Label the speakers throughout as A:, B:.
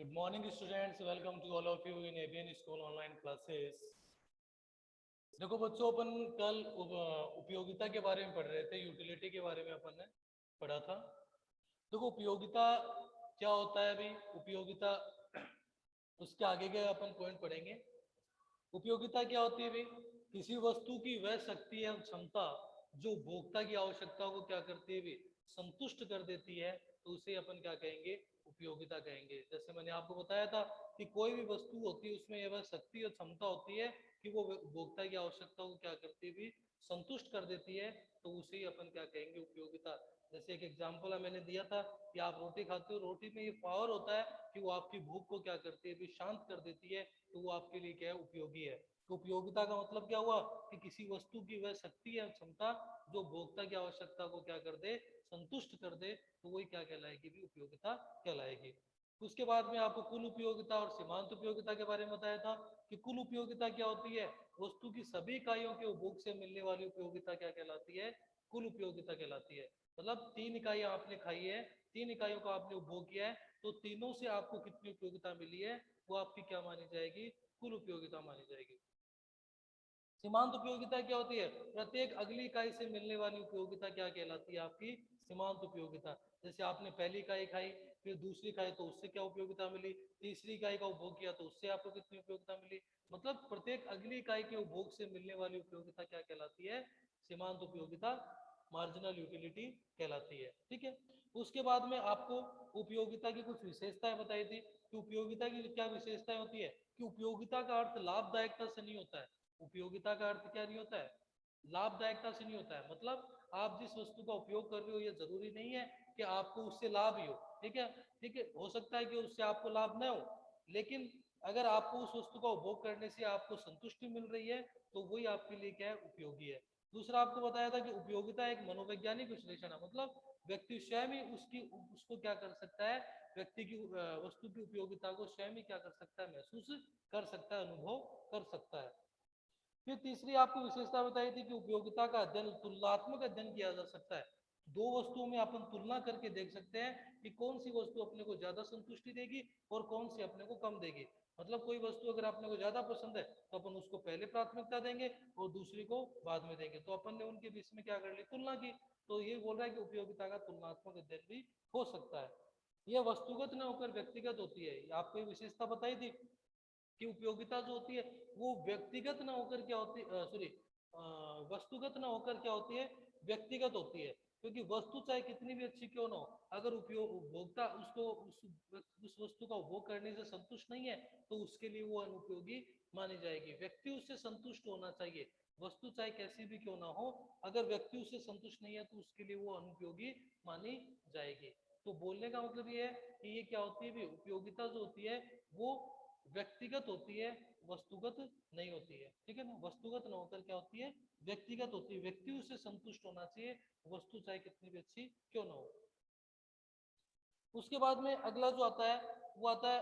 A: Good morning students, welcome to all of you in ABN School online classes. देखो बच्चों, अपन कल उपयोगिता के बारे में पढ़ रहे थे, यूटिलिटी के बारे में अपन ने पढ़ा था। देखो उपयोगिता क्या होता है अभी, उपयोगिता उसके आगे के अपन पॉइंट पढ़ेंगे। उपयोगिता क्या होती है भाई? किसी वस्तु की वह शक्ति या क्षमता जो उपभोक्ता की आवश्यकता को क्या करती है भाई, संतुष्ट कर देती है, तो उसे अपन क्या कहेंगे, उपयोगिता कहेंगे। जैसे मैंने आपको बताया था कि कोई भी वस्तु होती है उसमें यह शक्ति और क्षमता होती है कि वो उपभोक्ता की आवश्यकता को क्या करती है भी, संतुष्ट कर देती है, तो उसे ही अपन क्या कहेंगे, उपयोगिता। जैसे एक एग्जाम्पल मैंने दिया था कि आप रोटी खाते हो, रोटी में ये पावर होता है कि वो आपकी भूख को क्या करती है भी, शांत कर देती है, तो वो आपके लिए क्या है, उपयोगी है। तो उपयोगिता का मतलब क्या हुआ कि किसी वस्तु की वह शक्ति या क्षमता जो उपभोक्ता की आवश्यकता को क्या कर दे, संतुष्ट कर दे, तो वही क्या कहलाएगी भी, उपयोगिता कहलाएगी। उसके बाद में आपको कुल उपयोगिता और सीमांत उपयोगिता के बारे में बताया था कि कुल उपयोगिता क्या होती है, वस्तु की सभी इकाइयों के उपभोग से मिलने वाली उपयोगिता क्या कहलाती है, कुल उपयोगिता कहलाती है। मतलब 3 इकाइयां आपने खाई है, 3 इकाइयों का आपने उपभोग किया है, तो तीनों से आपको कितनी उपयोगिता मिली है, वो आपकी क्या मानी जाएगी, कुल उपयोगिता मानी जाएगी। सीमांत उपयोगिता क्या होती है? प्रत्येक अगली इकाई से मिलने वाली उपयोगिता क्या कहलाती है, आपकी सीमांत उपयोगिता। जैसे आपने पहली इकाई खाई, फिर दूसरी खाई तो उससे क्या उपयोगिता मिली, तीसरी इकाई का उपभोग किया तो उससे आपको कितनी उपयोगिता मिली। मतलब प्रत्येक अगली इकाई के उपभोग से मिलने वाली उपयोगिता क्या कहलाती है, सीमांत उपयोगिता, मार्जिनल यूटिलिटी कहलाती है। ठीक है। उसके बाद में आपको उपयोगिता की कुछ विशेषताएं बताई थी कि उपयोगिता की क्या विशेषताएं होती है, कि उपयोगिता का अर्थ लाभदायकता से नहीं होता है। उपयोगिता का अर्थ क्या नहीं होता है, लाभदायकता से नहीं होता है। मतलब आप जिस वस्तु का उपयोग कर रहे हो, ये जरूरी नहीं है कि आपको उससे लाभ ही हो। ठीक है, ठीक है, हो सकता है कि उससे आपको लाभ न हो, लेकिन अगर आपको उस वस्तु का उपभोग करने से आपको संतुष्टि मिल रही है, तो वही आपके लिए क्या है, उपयोगी है। दूसरा आपको बताया था कि उपयोगिता एक मनोवैज्ञानिक विश्लेषण है। मतलब व्यक्ति स्वयं ही उसको क्या कर सकता है, व्यक्ति की वस्तु की उपयोगिता को स्वयं ही क्या कर सकता है, महसूस कर सकता है, अनुभव कर सकता है। फिर तीसरी आपको विशेषता बताई थी कि उपयोगिता का अध्ययन, तुलनात्मक अध्ययन किया जा सकता है। दो वस्तुओं में अपन तुलना करके देख सकते हैं कि कौन सी वस्तु अपने को ज्यादा संतुष्टि देगी और कौन सी अपने को कम देगी। मतलब कोई वस्तु अगर अपने को ज्यादा पसंद है तो अपन उसको पहले प्राथमिकता देंगे और दूसरी को बाद में देंगे। तो अपन ने उनके बीच में क्या कर ली, तुलना की। तो ये बोल रहा है कि उपयोगिता का तुलनात्मक अध्ययन भी हो सकता है। यह वस्तुगत न होकर व्यक्तिगत होती है। आपको ये विशेषता बताई थी कि उपयोगिता जो होती है वो व्यक्तिगत ना होकर क्या होती है, सॉरी, वस्तुगत ना होकर क्या होती है, व्यक्तिगत होती है। क्योंकि वस्तु चाहे कितनी भी अच्छी क्यों ना हो, अगर उपभोक्ता उसको उस वस्तु का उपभोग करने से संतुष्ट नहीं है, तो उसके लिए वो अनुपयोगी मानी जाएगी। व्यक्ति उससे संतुष्ट होना चाहिए, वस्तु चाहे कैसी भी क्यों ना हो, अगर व्यक्ति उससे संतुष्ट नहीं है तो उसके लिए वो अनुपयोगी मानी जाएगी। तो बोलने का मतलब ये है कि ये क्या होती है भी, उपयोगिता जो होती है वो व्यक्तिगत होती है, वस्तुगत नहीं होती है। ठीक है ना, वस्तुगत न होकर क्या होती है, व्यक्तिगत होती है। व्यक्ति उससे संतुष्ट होना चाहिए, वस्तु चाहे कितनी भी अच्छी क्यों ना हो। उसके बाद में अगला जो आता है वो आता है,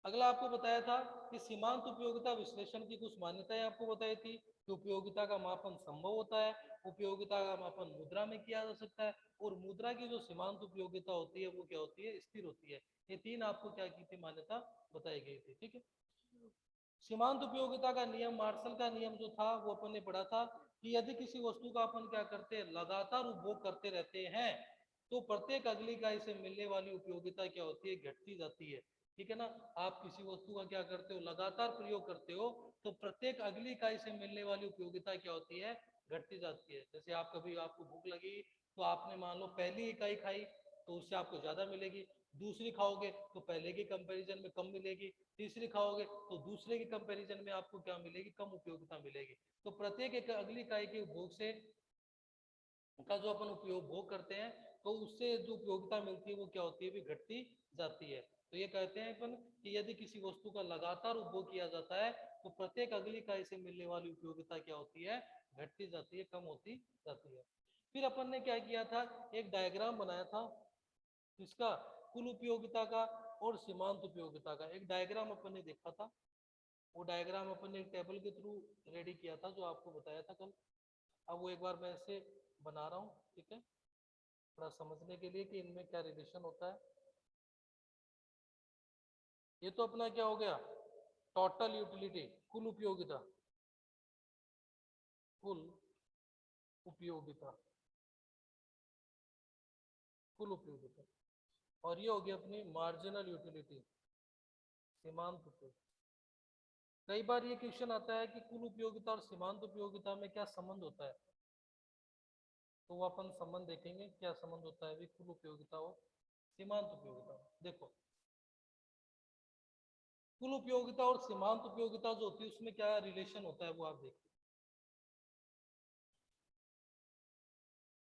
A: अगला आपको बताया था कि सीमांत उपयोगिता विश्लेषण की कुछ मान्यताएं आपको बताई थी कि उपयोगिता का मापन संभव होता है, उपयोगिता का मापन मुद्रा में किया जा सकता है, और मुद्रा की जो सीमांत उपयोगिता होती है वो क्या होती है, स्थिर होती है। ये 3 आपको क्या की थी, मान्यता बताई गई थी। ठीक है। सीमांत उपयोगिता का नियम, मार्शल का नियम जो था वो अपन ने पढ़ा था कि यदि किसी वस्तु का अपन क्या करते हैं, लगातार उपभोग करते रहते हैं, तो प्रत्येक अगली इकाई से मिलने वाली उपयोगिता क्या होती है, घटती जाती है। ठीक है ना, आप किसी वस्तु का क्या करते हो, लगातार प्रयोग करते हो, तो प्रत्येक अगली इकाई से मिलने वाली उपयोगिता क्या होती है, घटती जाती है। जैसे आप कभी आपको भूख लगी तो आपने मान लो पहली इकाई खाई तो उससे आपको ज्यादा मिलेगी, दूसरी खाओगे तो पहले के कंपैरिजन में कम मिलेगी, तीसरी खाओगे तो दूसरे के कंपैरिजन में आपको क्या मिलेगी, कम उपयोगिता मिलेगी। तो प्रत्येक एक अगली इकाई के उपभोग से का जो अपन उपयोग भोग करते हैं, तो उससे जो उपयोगिता मिलती है वो क्या होती है भी, घटती जाती है। तो ये कहते हैं अपन कि यदि किसी वस्तु का लगातार उपभोग किया जाता है तो प्रत्येक अगली इकाई से मिलने वाली उपयोगिता क्या होती है, घटती जाती है, कम होती जाती है। फिर अपन ने क्या किया था, एक डायग्राम बनाया था इसका, कुल उपयोगिता का और सीमांत उपयोगिता का एक डायग्राम अपन ने देखा था। वो डायग्राम अपन ने एक टेबल के थ्रू रेडी किया था जो आपको बताया था कल। अब वो एक बार मैं इसे बना रहा हूँ। ठीक है। थोड़ा समझने के लिए कि इनमें क्या रिलेशन होता है। ये तो अपना क्या हो गया, टोटल यूटिलिटी, कुल उपयोगिता, कुल उपयोगिता, कुल उपयोगिता। और ये हो गया अपनी मार्जिनल यूटिलिटी, सीमांत उपयोगिता। कई बार ये क्वेश्चन आता है कि कुल उपयोगिता और सीमांत उपयोगिता में क्या संबंध होता है, तो वो अपन संबंध देखेंगे क्या संबंध होता है भी कुल उपयोगिता और सीमांत उपयोगिता। देखो कुल उपयोगिता और सीमांत उपयोगिता जो होती है उसमें क्या रिलेशन होता है वो आप देखिए।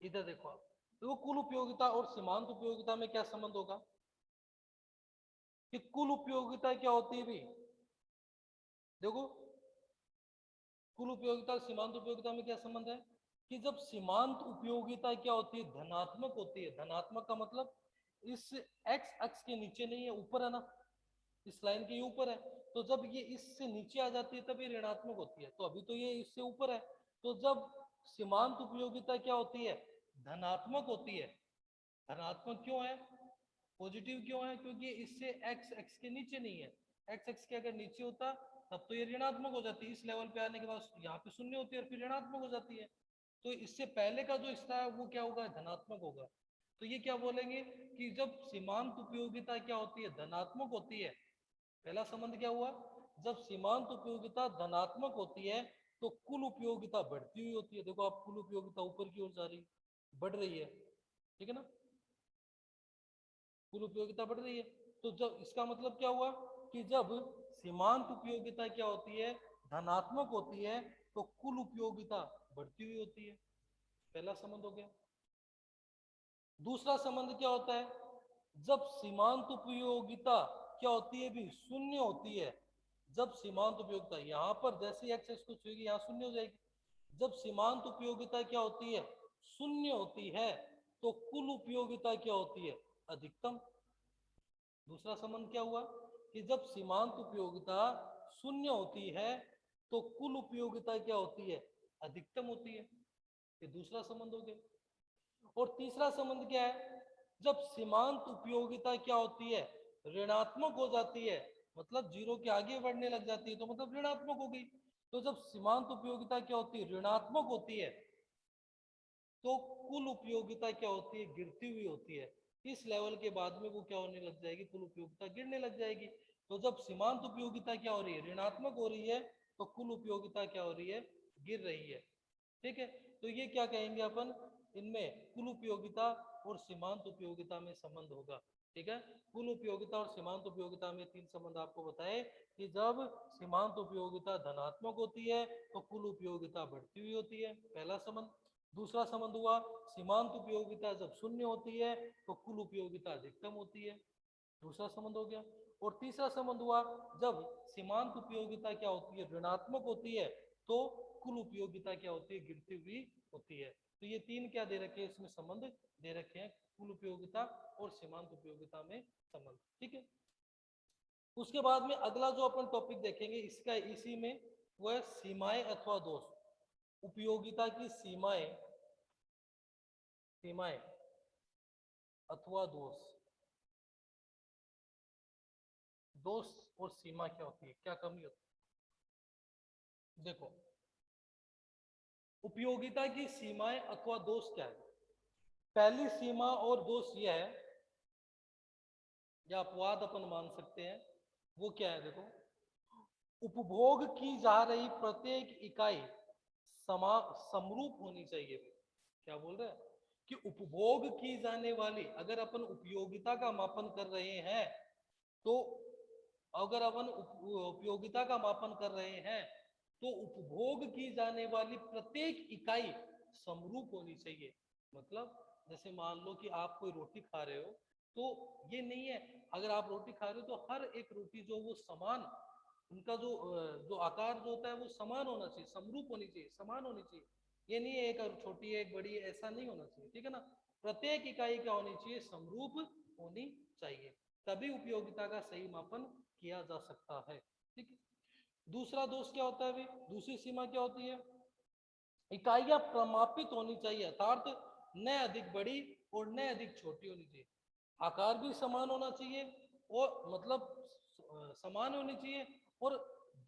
A: इधर देखो आप, तो कुल उपयोगिता और सीमांत उपयोगिता में क्या संबंध होगा कि कुल उपयोगिता क्या होती है भी, देखो कुल उपयोगिता और सीमांत उपयोगिता में क्या संबंध है कि जब सीमांत उपयोगिता क्या होती है, धनात्मक होती है। धनात्मक का मतलब इस एक्स अक्ष के नीचे नहीं है, ऊपर है ना, इस लाइन के ऊपर है। तो जब ये इससे नीचे आ जाती है तब ये ऋणात्मक होती है, तो अभी तो ये इससे ऊपर है। तो जब सीमांत उपयोगिता क्या होती है, धनात्मक होती है। धनात्मक क्यों है, पॉजिटिव क्यों है, क्योंकि इससे एक्स एक्स के नीचे नहीं है। एक्स एक्स के अगर नीचे होता तब तो ये ऋणात्मक हो जाती है, इस लेवल पे आने के बाद यहाँ पे शून्य होती है और फिर ऋणात्मक हो जाती है। तो इससे पहले का जो हिस्सा है वो क्या होगा, धनात्मक होगा। तो ये क्या बोलेंगे कि जब सीमांत उपयोगिता क्या होती है, धनात्मक होती है। पहला संबंध क्या हुआ, जब सीमांत उपयोगिता धनात्मक होती है तो कुल उपयोगिता बढ़ती हुई होती है। देखो आप, कुल उपयोगिता ऊपर की ओर जा रही, बढ़ रही है, ठीक है ना, कुल उपयोगिता बढ़ रही है। तो जब इसका मतलब क्या हुआ कि जब सीमांत उपयोगिता क्या होती है, धनात्मक होती है, तो कुल उपयोगिता बढ़ती हुई होती है। पहला संबंध हो गया। दूसरा संबंध क्या होता है, जब सीमांत उपयोगिता क्या होती है भी, शून्य होती है। जब सीमांत उपयोगिता यहाँ पर जैसे एक्स एक्स को छुएगी यहाँ शून्य हो जाएगी। जब सीमांत उपयोगिता क्या होती है, शून्य होती है, तो कुल उपयोगिता क्या होती है, अधिकतम। दूसरा संबंध क्या हुआ कि जब सीमांत उपयोगिता शून्य होती है तो कुल उपयोगिता क्या होती है, अधिकतम होती है। ये दूसरा संबंध हो गया। और तीसरा संबंध क्या है, जब सीमांत उपयोगिता क्या होती है, ऋणात्मक हो जाती है, मतलब जीरो के आगे बढ़ने लग जाती है तो मतलब ऋणात्मक हो गई। तो जब सीमांत उपयोगिता क्या होती है, ऋणात्मक होती है, तो कुल उपयोगिता क्या होती है, गिरती हुई होती है। इस लेवल के बाद में वो क्या होने लग जाएगी, कुल उपयोगिता गिरने लग जाएगी। तो जब सीमांत उपयोगिता क्या हो रही है, ऋणात्मक हो रही है, तो कुल उपयोगिता क्या हो रही है, गिर रही है। ठीक है, तो ये क्या कहेंगे अपन, इनमें कुल उपयोगिता और सीमांत उपयोगिता में संबंध होगा। ठीक है, कुल उपयोगिता और सीमांत उपयोगिता में तीन संबंध आपको बताए कि जब सीमांत उपयोगिता धनात्मक होती है तो कुल उपयोगिता बढ़ती हुई होती है, पहला संबंध। दूसरा संबंध हुआ, सीमांत उपयोगिता जब शून्य होती है तो कुल उपयोगिता अधिकतम होती है, दूसरा संबंध हो गया। और तीसरा संबंध हुआ, जब सीमांत उपयोगिता क्या होती है, ऋणात्मक होती है, तो कुल उपयोगिता क्या होती है, गिरती हुई होती है। तो ये तीन क्या दे रखे हैं, इसमें संबंध दे रखे हैं, कुल उपयोगिता और सीमांत उपयोगिता में संबंध। ठीक है, उसके बाद में अगला जो अपन टॉपिक देखेंगे इसका इसी में, वो है सीमाएं अथवा दोष। उपयोगिता की सीमाएं, सीमाएं अथवा दोष। दोष और सीमा क्या होती है, क्या कमी होती है। देखो उपयोगिता की सीमाएं अथवा दोष क्या है। पहली सीमा और दोष यह है, या अपवाद अपन मान सकते हैं, वो क्या है, देखो उपभोग की जा रही प्रत्येक इकाई समा समरूप होनी चाहिए। क्या बोल रहे हैं कि उपभोग की जाने वाली, अगर अपन उपयोगिता का मापन कर रहे हैं तो, अगर अपन उपयोगिता का मापन कर रहे हैं तो उपभोग की जाने वाली प्रत्येक इकाई समरूप होनी चाहिए। मतलब जैसे मान लो कि आप कोई रोटी खा रहे हो, तो ये नहीं है अगर आप रोटी खा रहे हो तो हर एक रोटी जो वो समान, उनका जो जो आकार जो होता है वो समान होना चाहिए, समरूप होनी चाहिए, समान होनी चाहिए। ये नहीं है एक छोटी है एक बड़ी है, ऐसा नहीं होना चाहिए। ठीक है ना, प्रत्येक इकाई क्या होनी चाहिए, समरूप होनी चाहिए, तभी उपयोगिता का सही मापन किया जा सकता है। ठीक है, दूसरा दोष क्या होता है भाई, दूसरी सीमा क्या होती है, इकाइयां प्रमापित होनी चाहिए। अर्थात न अधिक बड़ी और न अधिक छोटी होनी चाहिए। आकार भी समान होना चाहिए और मतलब समान होनी चाहिए, और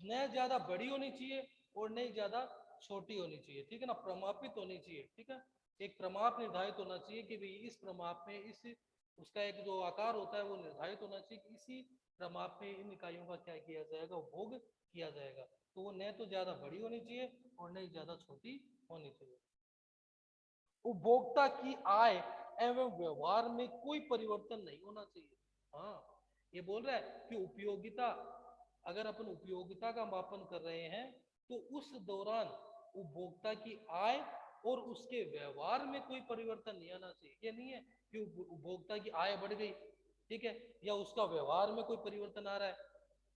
A: न ज्यादा बड़ी होनी चाहिए और न ज्यादा छोटी होनी चाहिए, ठीक है ना, प्रमापित होनी चाहिए, ठीक है। एक प्रमाप निर्धारित होना चाहिए कि भाई इस प्रमाप में इस उसका एक जो आकार होता है वो निर्धारित होना चाहिए कि इसी प्रमाप में इन इकाइयों का क्या किया जाएगा, उपभोग किया जाएगा। तो वो न तो ज्यादा बड़ी होनी चाहिए और न ही ज्यादा छोटी होनी चाहिए। उपभोक्ता की आय एवं व्यवहार में कोई परिवर्तन नहीं होना चाहिए। हाँ, ये बोल रहा है कि उपयोगिता, अगर अपन उपयोगिता का मापन कर रहे हैं तो उस दौरान उपभोक्ता की आय और उसके व्यवहार में कोई परिवर्तन नहीं आना चाहिए। ये नहीं है कि उपभोक्ता की आय बढ़ गई, ठीक है, या उसका व्यवहार में कोई परिवर्तन आ रहा है,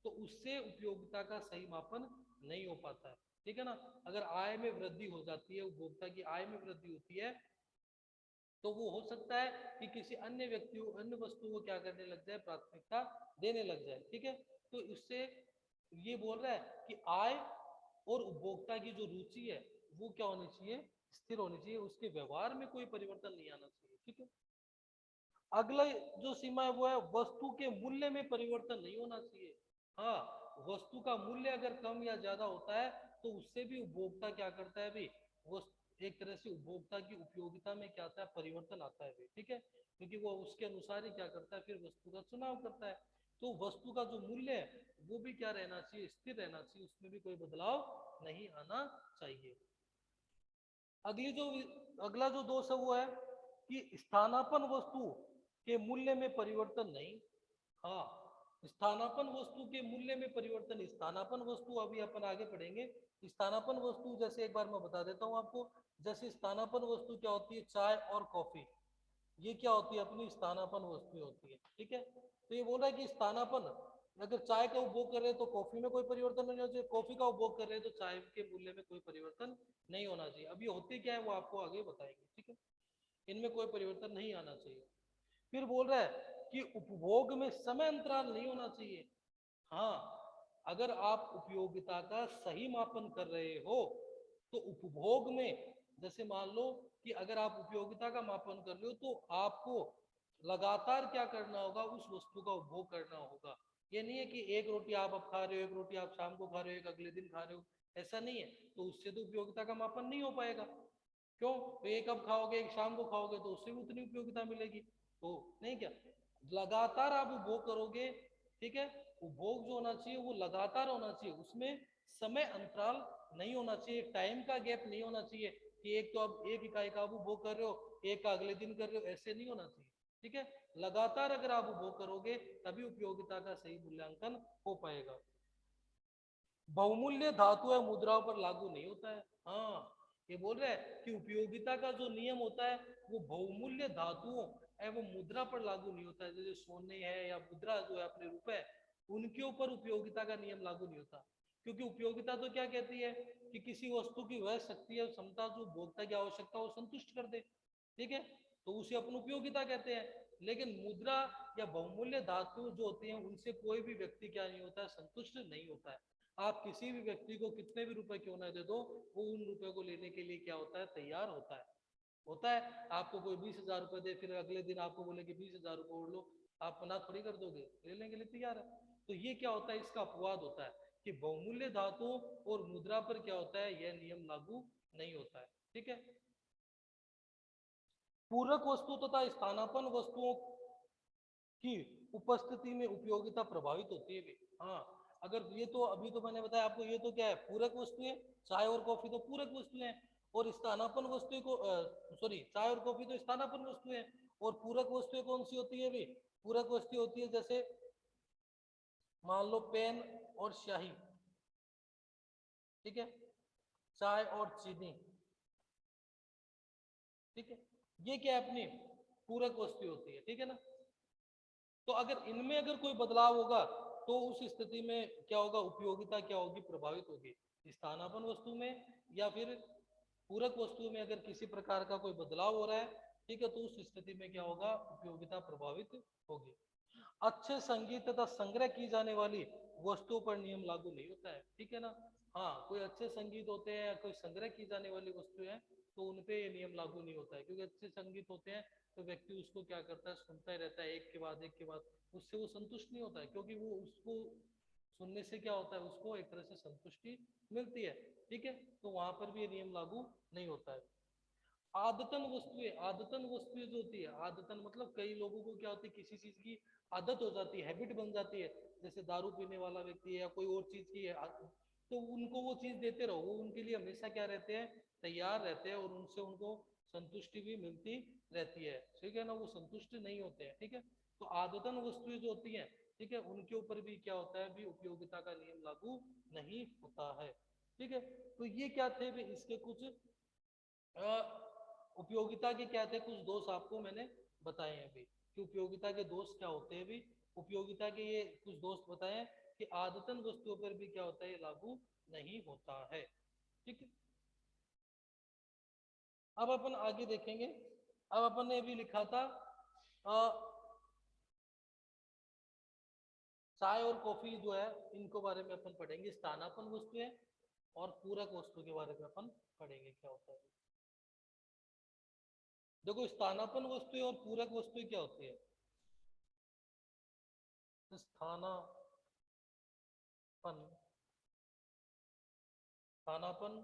A: तो उससे उपयोगिता का सही मापन नहीं हो पाता है, ठीक है ना। अगर आय में वृद्धि हो जाती है, उपभोक्ता की आय में वृद्धि होती है, तो वो हो सकता है कि किसी अन्य व्यक्ति को, अन्य वस्तु को क्या करने लग जाए, प्राथमिकता देने लग जाए, ठीक है। तो इससे ये बोल रहा है कि आय और उपभोक्ता की जो रुचि है वो क्या होनी चाहिए, स्थिर होनी चाहिए, उसके व्यवहार में कोई परिवर्तन नहीं आना चाहिए, ठीक है। अगला जो सीमा है वो है वस्तु के मूल्य में परिवर्तन नहीं होना चाहिए। हाँ, वस्तु का मूल्य अगर कम या ज्यादा होता है तो उससे भी उपभोक्ता क्या करता है भाई, वो एक तरह से उपभोक्ता की उपयोगिता में क्या आता है, परिवर्तन आता है भाई, ठीक है, क्योंकि वो उसके अनुसार ही क्या करता है, फिर वस्तु का चुनाव करता है। तो वस्तु का जो मूल्य है वो भी क्या रहना चाहिए, स्थिर रहना चाहिए, उसमें भी कोई बदलाव नहीं आना चाहिए। अगली जो अगला जो दोष है वो है कि स्थानापन्न वस्तु के मूल्य में परिवर्तन नहीं। हाँ, स्थानापन्न वस्तु के मूल्य में परिवर्तन, स्थानापन्न वस्तु अभी अपन आगे पढ़ेंगे। स्थानापन्न वस्तु जैसे एक बार मैं बता देता हूँ आपको, जैसे स्थानापन्न वस्तु क्या होती है, चाय और कॉफी, ये क्या होती है, अपनी स्थानापन्न वस्तु होती है, ठीक है। तो ये बोल रहा है कि स्थानापन्न, अगर चाय का उपभोग कर रहे हैं तो कॉफी में कोई परिवर्तन नहीं होना चाहिए, कॉफी का उपभोग कर रहे हैं तो चाय के मूल्य में कोई परिवर्तन नहीं होना चाहिए। अभी होते क्या है वो आपको आगे बताएंगे, ठीक है, इनमें कोई परिवर्तन नहीं आना चाहिए। फिर बोल रहा है कि उपभोग में समय अंतराल नहीं होना चाहिए। हाँ, अगर आप उपयोगिता का सही मापन कर रहे हो तो उपभोग में, जैसे मान लो कि अगर आप उपयोगिता का मापन कर रहे हो तो आपको लगातार क्या करना होगा, उस वस्तु का उपभोग करना होगा। ये नहीं है कि एक रोटी आप अब खा रहे हो, एक रोटी आप शाम को खा रहे हो, एक अगले दिन खा रहे हो, ऐसा नहीं है। तो उससे तो उपयोगिता का मापन नहीं हो पाएगा। क्यों? तो एक अब खाओगे, एक शाम को खाओगे, तो उससे भी उतनी उपयोगिता मिलेगी, तो नहीं क्या, लगातार आप उपभोग करोगे, ठीक है। उपभोग जो होना चाहिए वो लगातार होना चाहिए, उसमें समय अंतराल नहीं होना चाहिए, टाइम का गैप नहीं होना चाहिए कि एक तो आप एक इकाई का आप उपभोग कर रहे हो, एक का अगले दिन कर रहे हो, ऐसे नहीं होना चाहिए, ठीक है। लगातार अगर आप उपभोग करोगे तभी उपयोगिता का सही मूल्यांकन हो पाएगा। बहुमूल्य धातु या मुद्राओं पर लागू नहीं होता है। हाँ, ये बोल रहे हैं कि उपयोगिता का जो नियम होता है वो बहुमूल्य धातुओं एवं मुद्रा पर लागू नहीं होता है। जैसे सोने है या मुद्रा जो है अपने रुपए, उनके ऊपर उपयोगिता का नियम लागू नहीं होता, क्योंकि उपयोगिता तो क्या कहती है कि किसी वस्तु की वह शक्ति या क्षमता जो उपभोक्ता की आवश्यकता वो संतुष्ट कर दे, ठीक है, तो उसे अपन उपयोगिता कहते हैं। लेकिन मुद्रा या बहुमूल्य धातु जो होती हैं उनसे कोई भी व्यक्ति क्या नहीं होता है, संतुष्ट नहीं होता है। आप किसी भी व्यक्ति को कितने भी रुपए क्यों ना दे दो, वो उन रुपए को लेने के लिए क्या होता है, तैयार होता है। आपको कोई 20,000 रुपए दे, फिर अगले दिन आपको बोले कि 20,000 रुपए और लो, आप मना थोड़ी कर दोगे, लेने के लिए तैयार है। तो ये क्या होता है, इसका अपवाद होता है कि बहुमूल्य धातुओं और मुद्रा पर क्या होता है, यह नियम लागू नहीं होता है, ठीक है। पूरक वस्तु तथा स्थानापन्न वस्तुओं की उपस्थिति में उपयोगिता प्रभावित होती है भी। हाँ, अगर ये तो अभी तो मैंने बताया आपको, ये तो क्या है, पूरक वस्तुएं, चाय और कॉफी तो पूरक वस्तुएं हैं, और स्थानापन्न वस्तुएं को सॉरी, चाय और कॉफी तो स्थानापन्न वस्तुएं हैं, और पूरक वस्तुएं कौन सी होती है भी, पूरक वस्तु होती है जैसे मान लो पेन और स्याही, ठीक है, चाय और चीनी, ठीक है, ये क्या है, अपनी पूरक वस्तु होती है, ठीक है ना। तो अगर इनमें अगर कोई बदलाव होगा तो उस स्थिति में क्या होगा, उपयोगिता क्या होगी, प्रभावित होगी। स्थानापन्न वस्तु में या फिर पूरक वस्तु में अगर किसी प्रकार का कोई बदलाव हो रहा है, ठीक है, तो उस स्थिति में क्या होगा, उपयोगिता प्रभावित होगी। अच्छे संगीत तथा संग्रह की जाने वाली वस्तुओं पर नियम लागू नहीं होता है, ठीक है ना। हाँ, कोई अच्छे संगीत होते हैं, कोई संग्रह की जाने वाली वस्तु है, तो उनपे ये नियम लागू नहीं होता है, क्योंकि अच्छे संगीत होते हैं तो व्यक्ति उसको क्या करता है, सुनता ही रहता है एक के बाद एक के बाद, उससे वो संतुष्ट नहीं होता है, क्योंकि वो उसको सुनने से क्या होता है, उसको एक तरह से संतुष्टि मिलती है। ठीक है, तो वहां पर भी ये नियम लागू नहीं होता है। आदतन वस्तुएं जो होती है, आदतन मतलब कई लोगों को क्या होती है, किसी चीज की आदत हो जाती है, हैबिट बन जाती है, जैसे दारू पीने वाला व्यक्ति है या कोई और चीज की है, तो उनको वो चीज देते रहो, वो उनके लिए हमेशा क्या रहते हैं, तैयार रहते हैं, और उनसे उनको संतुष्टि भी मिलती रहती है। ठीक है ना, वो संतुष्ट नहीं होते हैं। ठीक है, तो आदतन वस्तुएं जो होती हैं, ठीक है, उनके ऊपर भी क्या होता है, भी उपयोगिता का नियम लागू नहीं होता है। ठीक है, तो ये क्या थे भी इसके कुछ उपयोगिता के क्या थे, कुछ दोष आपको मैंने बताए हैं अभी कि उपयोगिता के दोष क्या होते हैं। भी उपयोगिता के ये कुछ दोष बताए हैं कि आदतन वस्तुओं पर भी क्या होता है, ये लागू नहीं होता है। ठीक है, अब अपन आगे देखेंगे। अब अपन ने भी लिखा था चाय और कॉफी जो है, इनको बारे में अपन पढ़ेंगे, स्थानापन्न वस्तुएं और पूरक वस्तु के बारे में अपन पढ़ेंगे क्या होता है। देखो, स्थानापन्न वस्तुएं और पूरक वस्तुएं क्या होती है। स्थानापन्न स्थानापन्न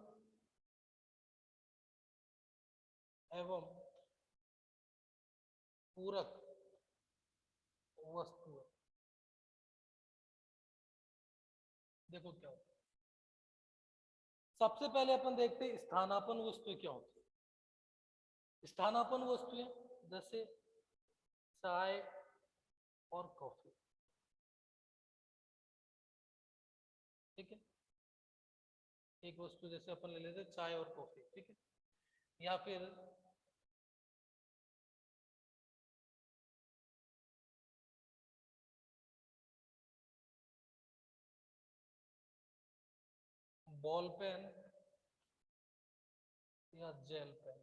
A: एवं पूरक वस्तु, देखो क्या होता है। सबसे पहले अपन देखते हैं स्थानापन्न वस्तु क्या होती है। स्थानापन्न वस्तुएं जैसे चाय और कॉफी। ठीक है, एक वस्तु जैसे अपन ले लेते हैं चाय और कॉफी। ठीक है, या फिर बॉल पेन या जेल पेन।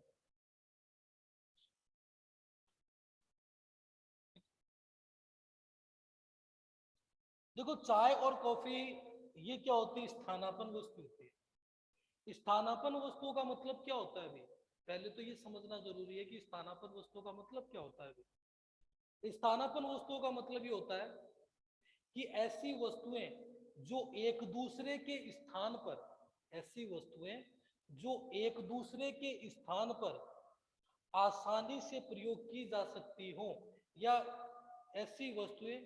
A: देखो, चाय और कॉफी ये क्या होती है, स्थानापन्न वस्तु होती है। स्थानापन्न वस्तुओं का मतलब क्या होता है अभी, पहले तो ये समझना जरूरी है कि स्थानापन्न वस्तुओं का मतलब क्या होता है अभी। स्थानापन्न वस्तुओं का मतलब ये होता है कि ऐसी वस्तुएं जो एक दूसरे के स्थान पर, ऐसी वस्तुएं जो एक दूसरे के स्थान पर आसानी से प्रयोग की जा सकती हो, या ऐसी वस्तुएं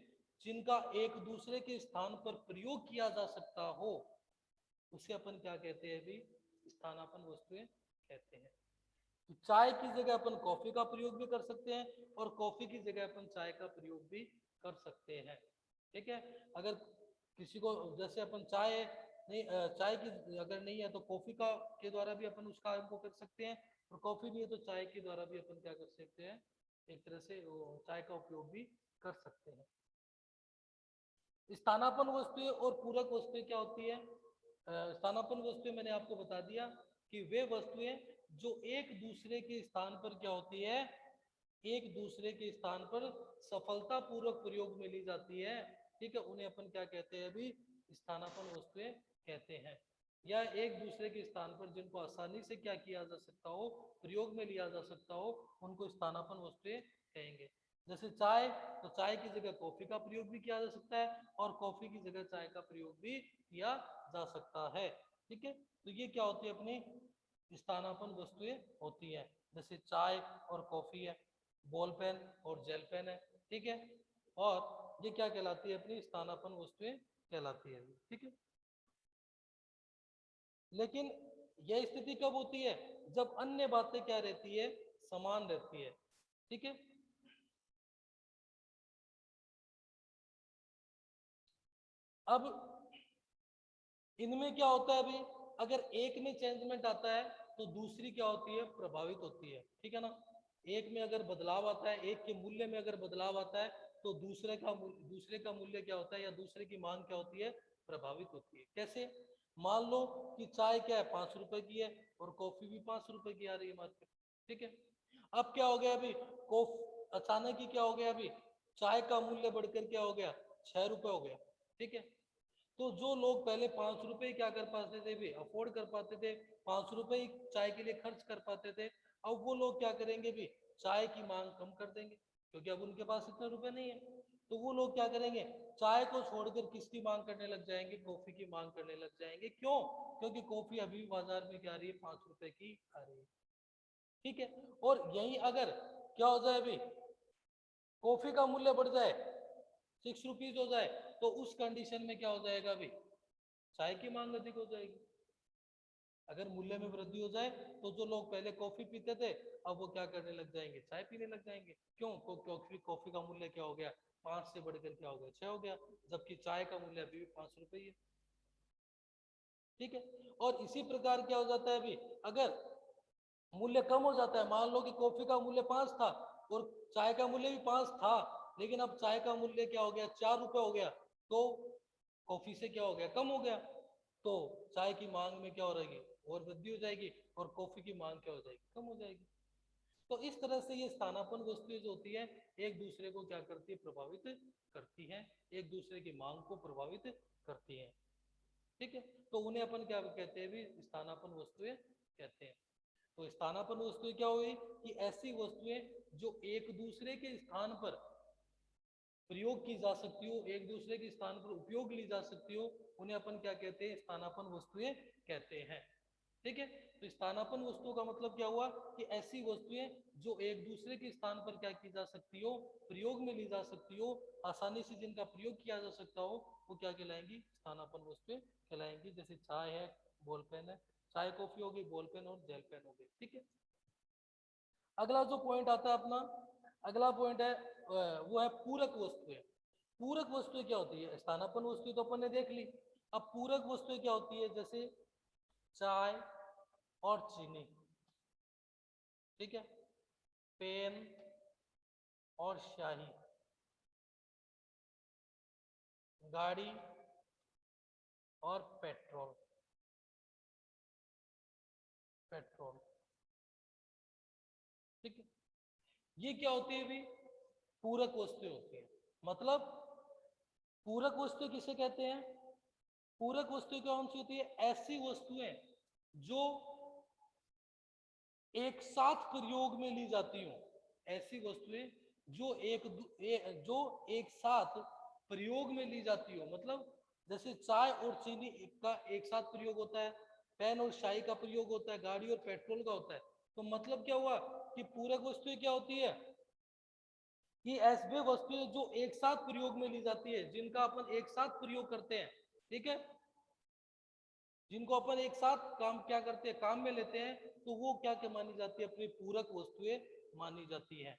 A: जिनका एक दूसरे के स्थान पर प्रयोग किया जा सकता हो, उसे अपन क्या कहते हैं भी, स्थानापन्न वस्तुएं कहते हैं। तो चाय की जगह अपन कॉफी का प्रयोग भी कर सकते हैं, और कॉफी की जगह अपन चाय का प्रयोग भी कर सकते हैं। ठीक है, अगर किसी को जैसे अपन चाय नहीं, चाय की अगर नहीं है तो कॉफी का के द्वारा भी अपन उस काम को कर सकते हैं, और कॉफी नहीं है तो चाय के द्वारा भी अपन क्या कर सकते हैं, एक तरह से वो चाय का उपयोग भी कर सकते हैं। स्थानापन्न वस्तुएं और पूरक वस्तुएं क्या होती है। स्थानापन्न वस्तुएं मैंने आपको बता दिया कि वे वस्तुएं जो एक दूसरे के स्थान पर क्या होती है, एक दूसरे के स्थान पर सफलता पूर्वक प्रयोग में ली जाती है। ठीक है, उन्हें अपन क्या कहते हैं अभी, स्थानापन्न वस्तुएं कहते हैं। या एक दूसरे के स्थान पर जिनको आसानी से क्या किया जा सकता हो, प्रयोग में लिया जा सकता हो, उनको स्थानापन्न वस्तुएं कहेंगे। जैसे चाय, तो चाय की जगह कॉफी का प्रयोग भी किया जा सकता है, और कॉफी की जगह चाय का प्रयोग भी किया जा सकता है। ठीक है, तो ये क्या होती है, अपनी स्थानापन्न वस्तुएं होती है। जैसे चाय और कॉफी है, बॉल पेन और जेल पेन है। ठीक है, और ये क्या कहलाती है, अपनी स्थानापन्न वस्तुएं कहलाती है। ठीक है, लेकिन यह स्थिति कब होती है, जब अन्य बातें क्या रहती है, समान रहती है। ठीक है, अब इनमें क्या होता है अभी, अगर एक में चेंजमेंट आता है तो दूसरी क्या होती है, प्रभावित होती है। ठीक है ना, एक में अगर बदलाव आता है, एक के मूल्य में अगर बदलाव आता है, तो दूसरे का मूल्य क्या होता है, या दूसरे की मांग क्या होती है, प्रभावित होती है। कैसे, मान लो कि चाय क्या है, 5 रुपए की है, और कॉफी भी 5 रुपए की आ रही है मार्केट। ठीक है, अब क्या हो गया अभी, अचानक ही क्या हो गया अभी, चाय का मूल्य बढ़कर क्या हो गया, 6 रुपए हो गया। ठीक है, तो जो लोग पहले 5 रुपए क्या कर पाते थे भी, अफोर्ड कर पाते थे, 5 रुपए ही चाय के लिए खर्च कर पाते थे, अब वो लोग क्या करेंगे भी, चाय की मांग कम कर देंगे, क्योंकि अब उनके पास इतने रुपए नहीं है। तो वो लोग क्या करेंगे, चाय को छोड़कर किसकी मांग करने लग जाएंगे, कॉफी की मांग करने लग जाएंगे। क्यों? क्योंकि कॉफी अभी भी बाजार में क्या आ रही है, 5 रुपए की आ रही है। ठीक है, और यही अगर क्या हो जाए अभी, कॉफी का मूल्य बढ़ जाए, 6 रुपीज हो जाए, तो उस कंडीशन में क्या हो जाएगा अभी, चाय की मांग अधिक हो जाएगी। अगर मूल्य में वृद्धि हो जाए तो जो लोग पहले कॉफी पीते थे, अब वो क्या करने लग जाएंगे, चाय पीने लग जाएंगे। क्यों? क्योंकि कॉफी का मूल्य क्या हो गया, 5 से बढ़कर क्या हो गया, 6 हो गया, जबकि चाय का मूल्य अभी भी 5 रुपए ही है। ठीक है, और इसी प्रकार क्या हो जाता है अभी, अगर मूल्य कम हो जाता है, मान लो कि कॉफी का मूल्य 5 था और चाय का मूल्य भी 5 था, लेकिन अब चाय का मूल्य क्या हो गया, 4 रुपए हो गया, तो कॉफी से क्या हो गया, कम हो गया, तो चाय की मांग में क्या हो रहेगी, और वृद्धि हो जाएगी, और कॉफी की मांग क्या हो जाएगी, कम हो जाएगी। तो इस तरह से ये स्थानापन्न वस्तुएं जो होती है, एक दूसरे को क्या करती है, प्रभावित करती है, एक दूसरे की मांग को प्रभावित करती है। ठीक है, तो उन्हें अपन क्या कहते हैं भी, स्थानापन्न वस्तुएं कहते हैं। तो स्थानापन्न वस्तुएं क्या हुई, कि ऐसी वस्तुएं जो एक दूसरे के स्थान पर प्रयोग की जा सकती हो, एक दूसरे के स्थान पर उपयोग ली जा सकती हो, उन्हें अपन क्या कहते हैं, स्थानापन्न वस्तुएं कहते हैं। ठीक है, तो स्थानापन्न वस्तुओं का मतलब क्या हुआ, कि ऐसी वस्तुएं जो एक दूसरे के स्थान पर क्या की जा सकती हो, प्रयोग में ली जा सकती हो, आसानी से जिनका प्रयोग किया जा सकता हो, वो क्या कहलाएंगी, स्थानापन्न वस्तुएं कहलाएंगी। जैसे चाय है, बॉल पेन है, चाय कॉफी होगी, बॉल पेन और जेल पेन हो गई। ठीक है, अगला जो पॉइंट आता है अपना, अगला पॉइंट है वो है पूरक वस्तुएं। पूरक वस्तुएं क्या होती है, स्थानापन्न वस्तुएं तो अपन ने देख ली, अब पूरक वस्तुएं क्या होती है, जैसे चाय और चीनी। ठीक है, पेन और स्याही, गाड़ी और पेट्रोल, पेट्रोल। ठीक है, ये क्या होती है भी, पूरक वस्तुएं होती है। मतलब पूरक वस्तुएं किसे कहते हैं, पूरक वस्तुएं कौन सी होती है, ऐसी वस्तुएं जो एक साथ प्रयोग में ली जाती हूँ, ऐसी वस्तुएं जो जो एक साथ प्रयोग में ली जाती हो। मतलब जैसे चाय और चीनी का एक साथ प्रयोग होता है, पेन और स्याही का प्रयोग होता है, गाड़ी और पेट्रोल का होता है। तो मतलब क्या हुआ, कि पूरक वस्तुएं क्या होती है, कि ऐसे वस्तुएं जो एक साथ प्रयोग में ली जाती है, जिनका अपन एक साथ प्रयोग करते हैं। ठीक है, जिनको अपन एक साथ काम क्या करते हैं, काम में लेते हैं, तो वो क्या क्या मानी जाती है, अपनी पूरक वस्तुएं मानी जाती है।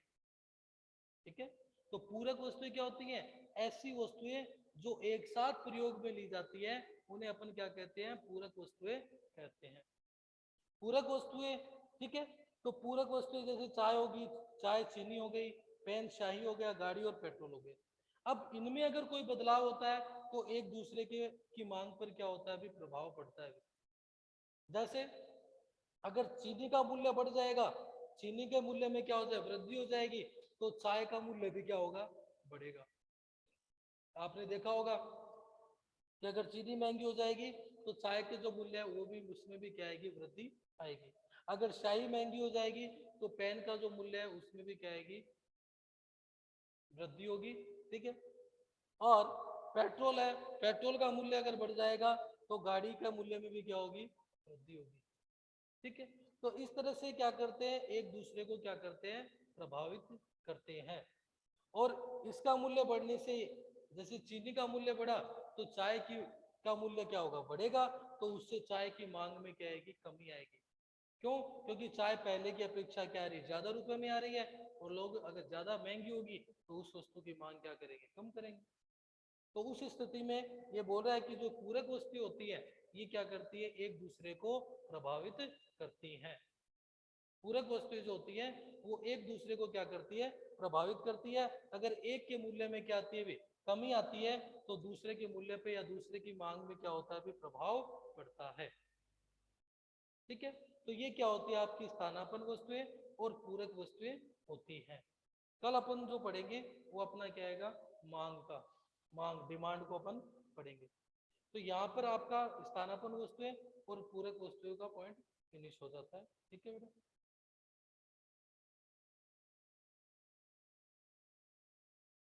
A: ठीक है, तो पूरक वस्तुएं क्या होती हैं, ऐसी वस्तुएं जो एक साथ प्रयोग में ली जाती है, उन्हें अपन क्या कहते हैं, पूरक वस्तुएं कहते हैं। पूरक वस्तुएं, ठीक है, तो पूरक वस्तुएं जैसे चाय होगी, चाय चीनी हो गई, पेन स्याही हो गया, गाड़ी और पेट्रोल हो गए। अब इनमें अगर कोई बदलाव होता है, तो एक दूसरे के की मांग पर क्या होता है, भी प्रभाव पड़ता है। जैसे अगर चीनी का मूल्य बढ़ जाएगा, चीनी के मूल्य में क्या हो जाए, वृद्धि हो जाएगी, तो चाय का मूल्य भी क्या होगा, बढ़ेगा। आपने देखा होगा कि अगर चीनी महंगी हो जाएगी, तो चाय के जो मूल्य है वो भी, उसमें भी क्या आएगी, वृद्धि आएगी। अगर स्याही महंगी हो जाएगी, तो पेन का जो मूल्य है उसमें भी क्या आएगी, वृद्धि होगी। ठीक है, और पेट्रोल है, पेट्रोल का मूल्य अगर बढ़ जाएगा, तो गाड़ी का मूल्य में भी क्या होगी, वृद्धि होगी। ठीक है, तो इस तरह से क्या करते हैं, एक दूसरे को क्या करते हैं, प्रभावित करते हैं। और इसका मूल्य बढ़ने से, जैसे चीनी का मूल्य बढ़ा, तो चाय की का मूल्य क्या होगा, बढ़ेगा, तो उससे चाय की मांग में क्या आएगी, कमी आएगी। क्यों? क्योंकि चाय पहले की अपेक्षा क्या आ रही है, ज्यादा रुपए में आ रही है, और लोग अगर ज्यादा महंगी होगी, तो उस वस्तु की मांग क्या करेंगे, कम करेंगे। तो उस स्थिति में ये बोल रहा है कि जो पूरक वस्तु होती है, ये क्या करती है, एक दूसरे को प्रभावित करती हैं। पूरक वस्तुएं जो होती है, वो एक दूसरे को क्या करती है, प्रभावित करती है। अगर एक के मूल्य में क्या आती है भी, कमी आती है, तो दूसरे के मूल्य पे या दूसरे की मांग में क्या होता है भी, प्रभाव पड़ता है। ठीक है, तो ये क्या होती है, आपकी स्थानापन्न वस्तुएं और पूरक वस्तुएं होती हैं। कल अपन जो पढ़ेंगे वो अपना क्या आएगा, मांग का, मांग, डिमांड को अपन पढ़ेंगे। तो यहाँ पर आपका स्थानापन्न वस्तुएं और पूरक वस्तुओं का पॉइंट फिनिश हो जाता है। ठीक है बेटा।